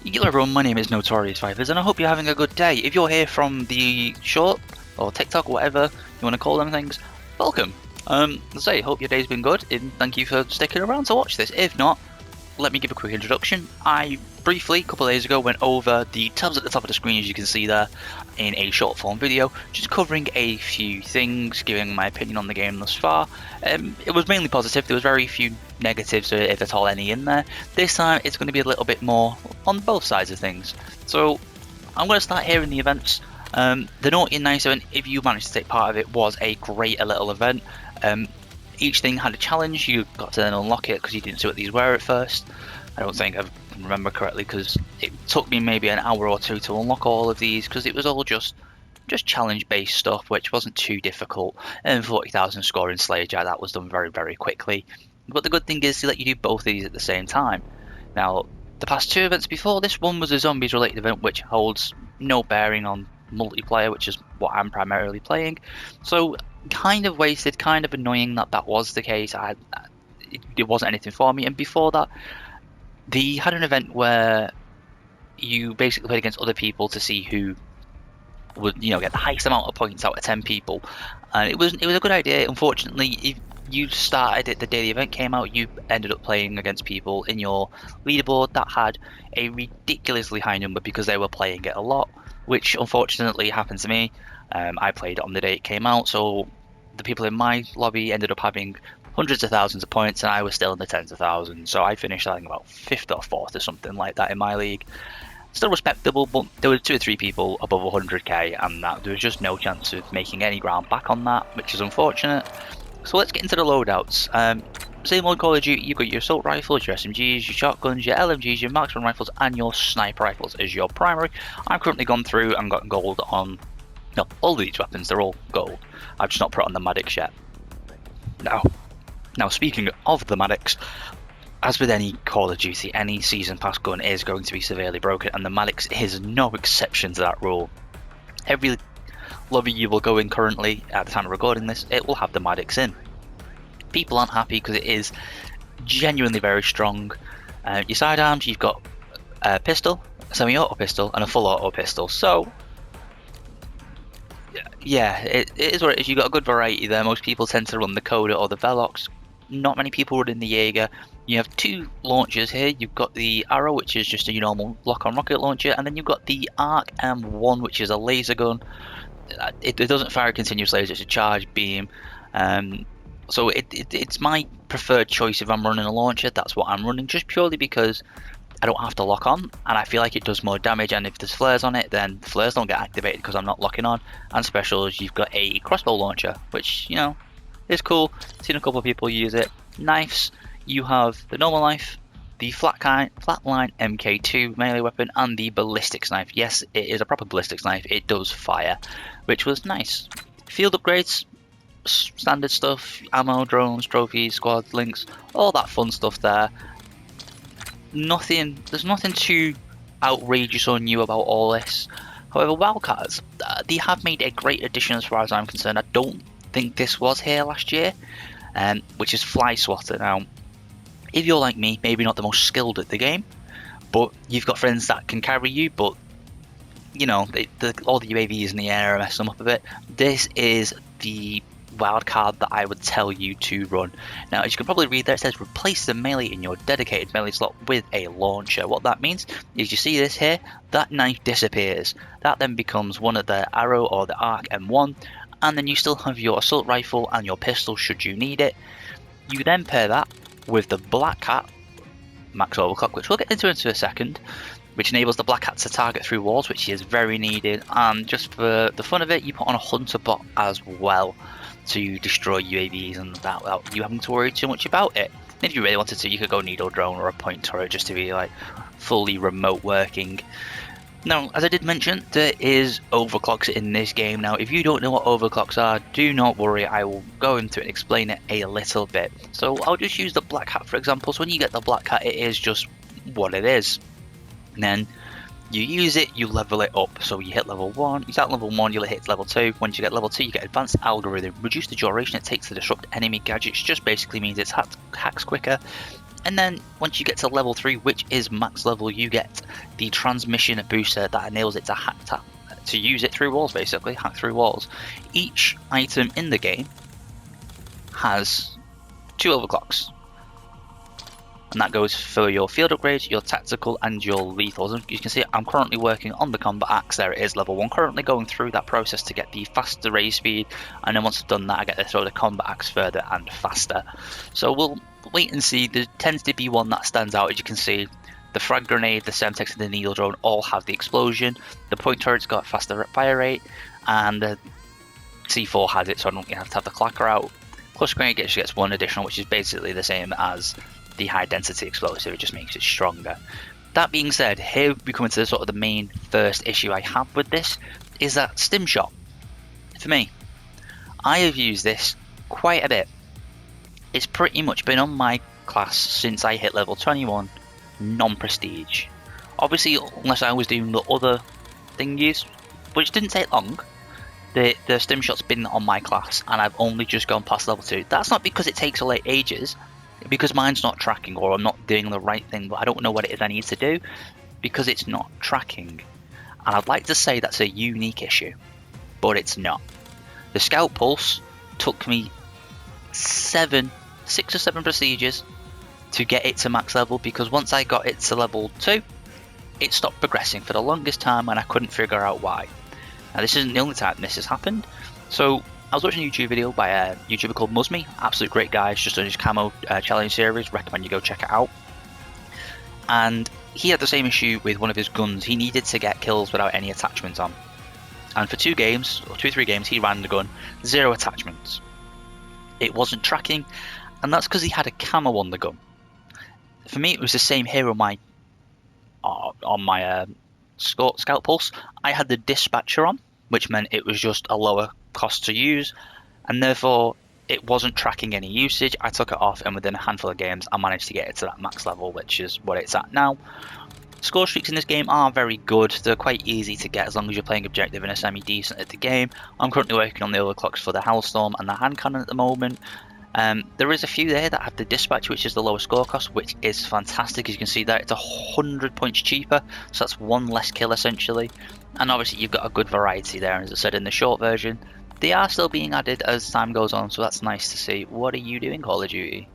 Hello everyone, my name is Notorious Vipers and I hope you're having a good day. If you're here from the short or TikTok or whatever you want to call them things, welcome. Let's say, hope your day's been good and thank you for sticking around to watch this. If not, let me give a quick introduction. I briefly, a couple of days ago, went over the tabs at the top of the screen as you can see there in a short form video, just covering a few things, giving my opinion on the game thus far. It was mainly positive, there was very few negatives, if at all any, in there. This time it's going to be a little bit more on both sides of things. So I'm going to start here in the events. The Naughty and Nice event, if you managed to take part of it, was a great little event. Each thing had a challenge, you got to then unlock it because you didn't see what these were at first. I don't think I remember correctly because it took me maybe an hour or two to unlock all of these because it was all just challenge based stuff, which wasn't too difficult. And 40,000 score in Slayer Jack, that was done very quickly. But the good thing is they let you do both of these at the same time. Now, the past two events before this one was a zombies related event which holds no bearing on multiplayer, which is what I'm primarily playing. So kind of wasted, kind of annoying that was the case. It wasn't anything for me. And before that, they had an event where you basically played against other people to see who would, get the highest amount of points out of 10 people, and it was a good idea. Unfortunately, if you started it the day the event came out, you ended up playing against people in your leaderboard that had a ridiculously high number because they were playing it a lot, which unfortunately happened to me. I played it on the day it came out, so the people in my lobby ended up having hundreds of thousands of points, and I was still in the tens of thousands. So I finished, I think, about 5th or 4th or something like that in my league. Still respectable, but there were 2 or 3 people above 100k, and there was just no chance of making any ground back on that, which is unfortunate. So let's get into the loadouts. Same old Call of Duty, you've got your assault rifles, your SMGs, your shotguns, your LMGs, your marksman rifles, and your sniper rifles as your primary. I've currently gone through and got gold on all of these weapons. They're all gold. I've just not put on the Maddox yet. Now speaking of the Maddox, as with any Call of Duty, any season pass gun is going to be severely broken, and the Maddox is no exception to that rule. Every lobby you will go in currently, at the time of recording this, it will have the Maddox in. People aren't happy because it is genuinely very strong. Your sidearms, you've got a pistol, a semi-auto pistol, and a full auto pistol. So, yeah, it is what it is. You've got a good variety there. Most people tend to run the Coda or the Velox. Not many people run in the Jaeger. You have 2 launchers here. You've got the Arrow, which is just a normal lock-on rocket launcher, and then you've got the Arc M1, which is a laser gun. It doesn't fire a continuous laser, it's a charge beam. So it's my preferred choice if I'm running a launcher. That's what I'm running, just purely because I don't have to lock on, and I feel like it does more damage. And if there's flares on it, then the flares don't get activated because I'm not locking on. And specials, you've got a crossbow launcher, which is cool. Seen a couple of people use it. Knives, you have the normal knife, the flatline MK2 melee weapon, and the ballistics knife. Yes, it is a proper ballistics knife. It does fire, which was nice. Field upgrades, standard stuff, ammo, drones, trophies, squads, links, all that fun stuff there. There's nothing too outrageous or new about all this. However, wildcards, they have made a great addition as far as I'm concerned. I don't think this was here last year, which is Fly Swatter. Now, if you're like me, maybe not the most skilled at the game, but you've got friends that can carry you, but all the UAVs in the air are messing them up a bit. This is the wildcard that I would tell you to run. Now, as you can probably read there, it says replace the melee in your dedicated melee slot with a launcher. What that means is, you see this here, that knife disappears. That then becomes one of the Arrow or the Arc M1, and then you still have your assault rifle and your pistol should you need it. You then pair that with the Black Cat max overclock, which we'll get into in a second, which enables the Black Cat to target through walls, which is very needed. And just for the fun of it, you put on a Hunter bot as well to destroy UAVs and that without you having to worry too much about it. If you really wanted to, you could go needle drone or a point turret just to be like fully remote working. Now, as I did mention, there is overclocks in this game. Now, if you don't know what overclocks are, do not worry, I will go into it and explain it a little bit. So I'll just use the Black Hat for example. So when you get the Black Hat, it is just what it is. And then you use it, you level it up. So you hit level 1, you start level 1, you'll hit level 2. Once you get level 2, you get advanced algorithm. Reduce the duration it takes to disrupt enemy gadgets. Just basically means it hacks quicker. And then once you get to level 3, which is max level, you get the transmission booster that enables it to to use it through walls, basically, hack through walls. Each item in the game has 2 overclocks. And that goes for your field upgrades, your tactical, and your lethals. And you can see I'm currently working on the combat axe. There it is, level 1. Currently going through that process to get the faster raise speed. And then once I've done that, I get to throw the combat axe further and faster. So we'll wait and see. There tends to be one that stands out, as you can see. The frag grenade, the Semtex, and the needle drone all have the explosion. The point turret's got faster fire rate. And the C4 has it, so I don't have to have the clacker out. Cluster grenade gets 1 additional, which is basically the same as the high density explosive. It just makes it stronger. That being said, here we come into the sort of the main first issue I have with this, is that stim shot. For me, I have used this quite a bit. It's pretty much been on my class since I hit level 21, non-prestige. Obviously, unless I was doing the other thingies, which didn't take long, the stim shot's been on my class, and I've only just gone past level 2. That's not because it takes ages, because mine's not tracking, or I'm not doing the right thing, but I don't know what it is I need to do, because it's not tracking. And I'd like to say that's a unique issue, but it's not. The Scout Pulse took me 6 or 7 procedures to get it to max level, because once I got it to level 2, it stopped progressing for the longest time, and I couldn't figure out why. Now this isn't the only time this has happened. So I was watching a YouTube video by a YouTuber called Muzmy, absolute great guy. He's just on his camo challenge series, recommend you go check it out. And he had the same issue with one of his guns. He needed to get kills without any attachments on. And for 2 or 3 games, he ran the gun, 0 attachments. It wasn't tracking, and that's because he had a camo on the gun. For me, it was the same here on my Scout Pulse. I had the Dispatcher on, which meant it was just a lower cost to use, and therefore it wasn't tracking any usage. I took it off, and within a handful of games I managed to get it to that max level, which is what it's at now. Score streaks in this game are very good. They're quite easy to get as long as you're playing objective and are semi-decent at the game. I'm currently working on the overclocks for the Hellstorm and the hand cannon at the moment. There is a few there that have the Dispatch, which is the lower score cost, which is fantastic. As you can see there, it's 100 points cheaper, so that's 1 less kill essentially. And obviously you've got a good variety there, and as I said in the short version, they are still being added as time goes on, so that's nice to see. What are you doing, Call of Duty?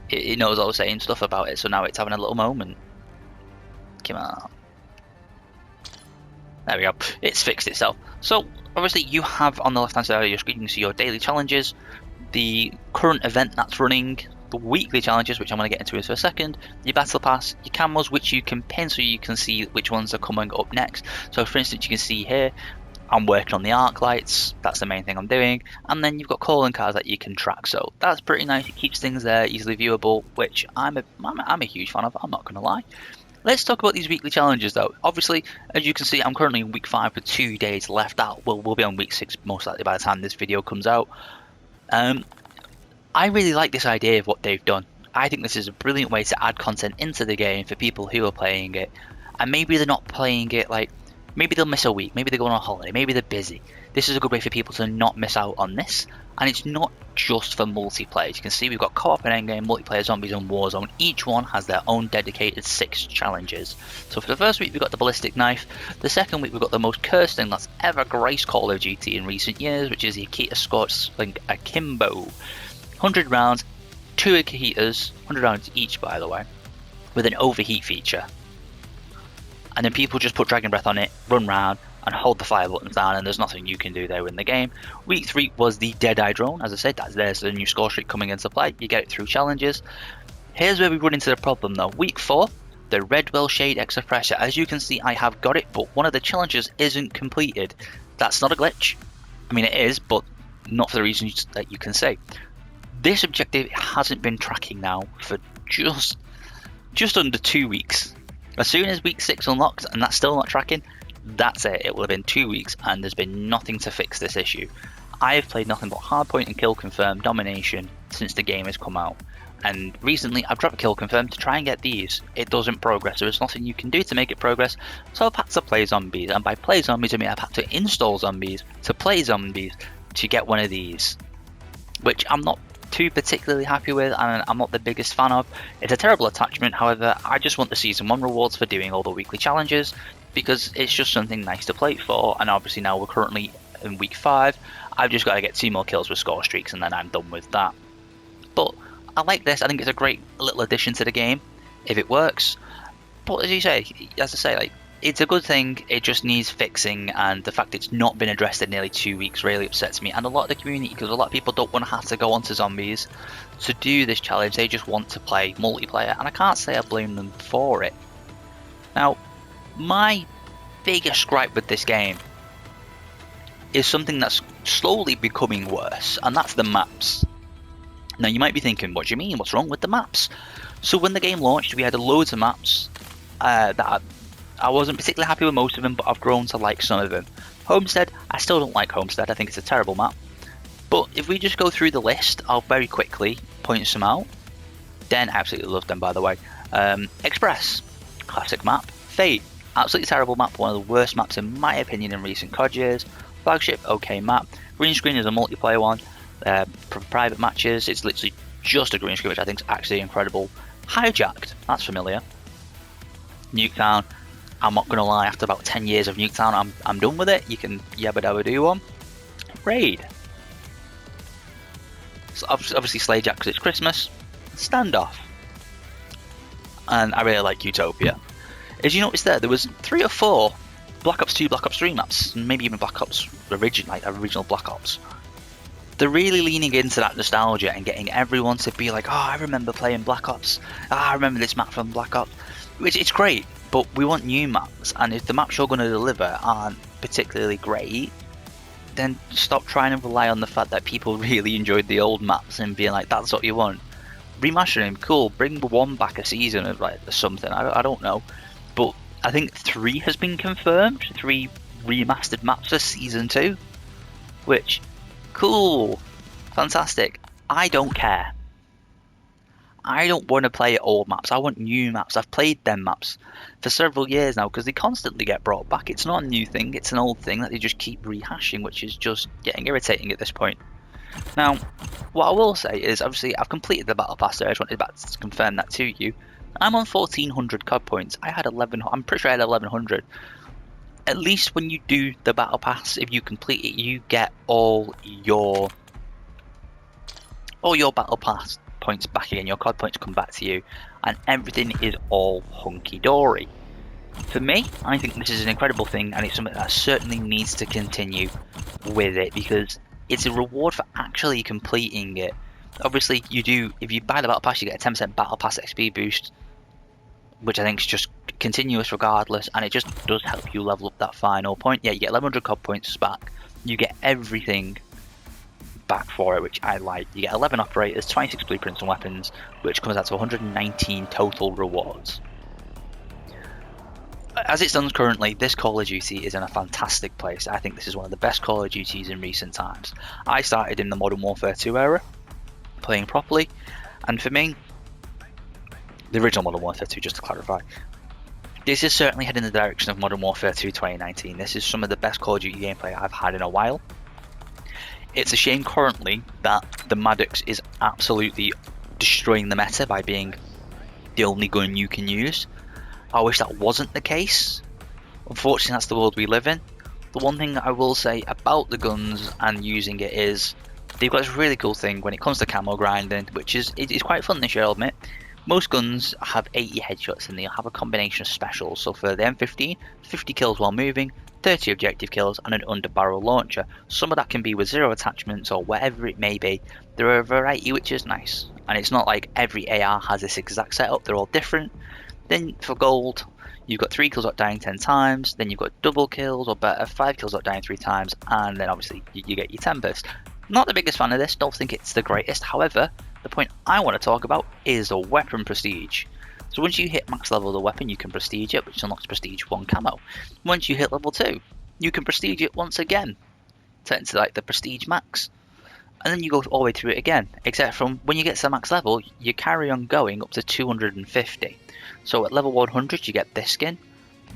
It knows I was saying stuff about it, so now it's having a little moment. Come on. There we go. It's fixed itself. So obviously you have on the left hand side of your screen, you can see your daily challenges, the current event that's running, the weekly challenges, which I'm going to get into for a second, your battle pass, your camos, which you can pin so you can see which ones are coming up next. So for instance, you can see here I'm working on the arc lights, that's the main thing I'm doing, and then you've got calling cards that you can track, so that's pretty nice. It keeps things there easily viewable, which I'm a huge fan of, I'm not going to lie. Let's talk about these weekly challenges though. Obviously, as you can see, I'm currently in week 5 with 2 days left out. We'll be on week 6 most likely by the time this video comes out. I really like this idea of what they've done. I think this is a brilliant way to add content into the game for people who are playing it. And maybe they're not playing it, like, maybe they'll miss a week, maybe they're going on holiday, maybe they're busy. This is a good way for people to not miss out on this. And it's not just for multiplayer. You can see we've got co-op and endgame, multiplayer, zombies, and Warzone. Each one has their own dedicated 6 challenges. So for the first week we've got the ballistic knife. The second week we've got the most cursed thing that's ever graced Call of Duty in recent years, which is the Akita Scorch Sling Akimbo. 100 rounds, 2 Akitas, 100 rounds each by the way, with an overheat feature. And then people just put Dragon Breath on it, run round, and hold the fire buttons down, and there's nothing you can do there in the game. Week 3 was the Deadeye drone. As I said, there's the new score streak coming into play. You get it through challenges. Here's where we run into the problem though. Week 4, the Redwell Shade Exopressor. As you can see, I have got it, but one of the challenges isn't completed. That's not a glitch. I mean, it is, but not for the reasons that you can say. This objective hasn't been tracking now for just under 2 weeks. As soon as week 6 unlocks and that's still not tracking, that's it. It will have been 2 weeks and there's been nothing to fix this issue. I have played nothing but Hardpoint and Kill Confirm Domination since the game has come out. And recently I've dropped Kill Confirm to try and get these. It doesn't progress. There is nothing you can do to make it progress. So I've had to play zombies. And by play zombies I mean I've had to install zombies to play zombies to get one of these. Which I'm not too particularly happy with, and I'm not the biggest fan of. It's a terrible attachment, however, I just want the Season 1 rewards for doing all the weekly challenges, because it's just something nice to play for, and obviously now we're currently in week 5, I've just got to get 2 more kills with score streaks, and then I'm done with that. But I like this, I think it's a great little addition to the game, if it works. But as I say, like, it's a good thing, it just needs fixing, and the fact it's not been addressed in nearly 2 weeks really upsets me, and a lot of the community, because a lot of people don't want to have to go onto zombies to do this challenge, they just want to play multiplayer, and I can't say I blame them for it. Now, my biggest gripe with this game is something that's slowly becoming worse, and that's the maps. Now you might be thinking, what do you mean, what's wrong with the maps? So when the game launched, we had loads of maps that I wasn't particularly happy with most of them, but I've grown to like some of them. Homestead, I still don't like Homestead, I think it's a terrible map. But if we just go through the list, I'll very quickly point some out. Den, absolutely love them by the way. Express, classic map. Fate, absolutely terrible map, one of the worst maps in my opinion in recent COD years. Flagship, okay map. Green screen is a multiplayer one. For private matches, it's literally just a green screen, which I think is actually incredible. Hijacked, that's familiar. Nuketown, I'm not gonna lie, after about 10 years of Nuketown, I'm done with it. You can yabba dabba do one. Raid. So obviously Slayjack because it's Christmas. Standoff. And I really like Utopia. As you notice there was 3 or 4 Black Ops 2, Black Ops 3 maps, and maybe even Black Ops original Black Ops. They're really leaning into that nostalgia and getting everyone to be like, oh, I remember playing Black Ops. I remember this map from Black Ops. Which it's great, but we want new maps, and if the maps you're going to deliver aren't particularly great, then stop trying to rely on the fact that people really enjoyed the old maps and being like, that's what you want. Remaster them, cool, bring 1 back a season or something, I don't know. But I think 3 has been confirmed, 3 remastered maps for Season 2, which, cool, fantastic. I don't care. I don't want to play old maps, I want new maps. I've played them maps for several years now because they constantly get brought back. It's not a new thing, it's an old thing that they just keep rehashing, which is just getting irritating at this point. Now, what I will say is, obviously, I've completed the Battle Pass there, I just wanted to confirm that to you. I'm on 1400 COD points, I'm pretty sure I had 1100. At least when you do the Battle Pass, if you complete it, you get all your Battle Pass points back again, your COD points come back to you, and everything is all hunky-dory. For me, I think this is an incredible thing, and it's something that certainly needs to continue with it, because it's a reward for actually completing it. Obviously, if you buy the Battle Pass, you get a 10% Battle Pass XP boost, which I think is just continuous regardless, and it just does help you level up that final point. Yeah, you get 1100 COD points back, you get everything back for it, which I like. You get 11 operators, 26 blueprints and weapons, which comes out to 119 total rewards. As it stands currently, this Call of Duty is in a fantastic place. I think this is one of the best Call of Duties in recent times. I started in the Modern Warfare 2 era, playing properly, and for me, the original Modern Warfare 2, just to clarify, this is certainly heading in the direction of Modern Warfare 2 2019. This is some of the best Call of Duty gameplay I've had in a while. It's a shame currently that the Maddox is absolutely destroying the meta by being the only gun you can use. I wish that wasn't the case. Unfortunately, that's the world we live in. The one thing I will say about the guns and using it is they've got this really cool thing when it comes to camo grinding, which is quite fun this year, I'll admit. Most guns have 80 headshots and they'll have a combination of specials. So for the M15, 50 kills while moving, 30 objective kills and an under barrel launcher. Some of that can be with 0 attachments or whatever it may be. There are a variety, which is nice. And it's not like every AR has this exact setup, they're all different. Then for gold, you've got 3 kills without dying 10 times, then you've got double kills or better, 5 kills without dying 3 times, and then obviously you get your Tempest. Not the biggest fan of this, don't think it's the greatest, however, the point I want to talk about is the weapon prestige. So once you hit max level of the weapon, you can prestige it, which unlocks prestige 1 camo. Once you hit level 2, you can prestige it once again, turn to like the prestige max. And then you go all the way through it again, except from when you get to the max level, you carry on going up to 250. So at level 100 you get this skin,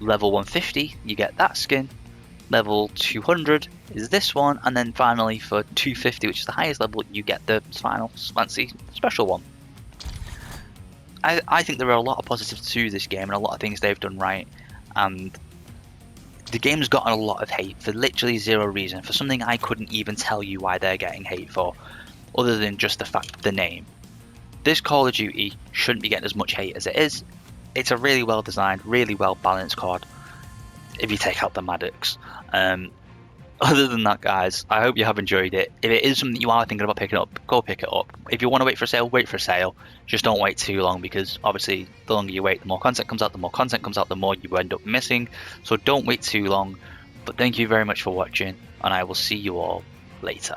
level 150 you get that skin, Level 200 is this one, and then finally for 250, which is the highest level, you get the Final Fantasy special one. I think there are a lot of positives to this game and a lot of things they've done right, and the game's gotten a lot of hate for literally zero reason, for something I couldn't even tell you why they're getting hate for, other than just the fact of the name. This Call of Duty shouldn't be getting as much hate as it is. It's a really well designed, really well balanced COD, if you take out the Maddox. Other than that, guys, I hope you have enjoyed it. If it is something you are thinking about picking up, go pick it up. If you want to wait for a sale, wait for a sale. Just don't wait too long, because obviously the longer you wait, the more content comes out. The more content comes out, the more you end up missing. So don't wait too long. But thank you very much for watching, and I will see you all later.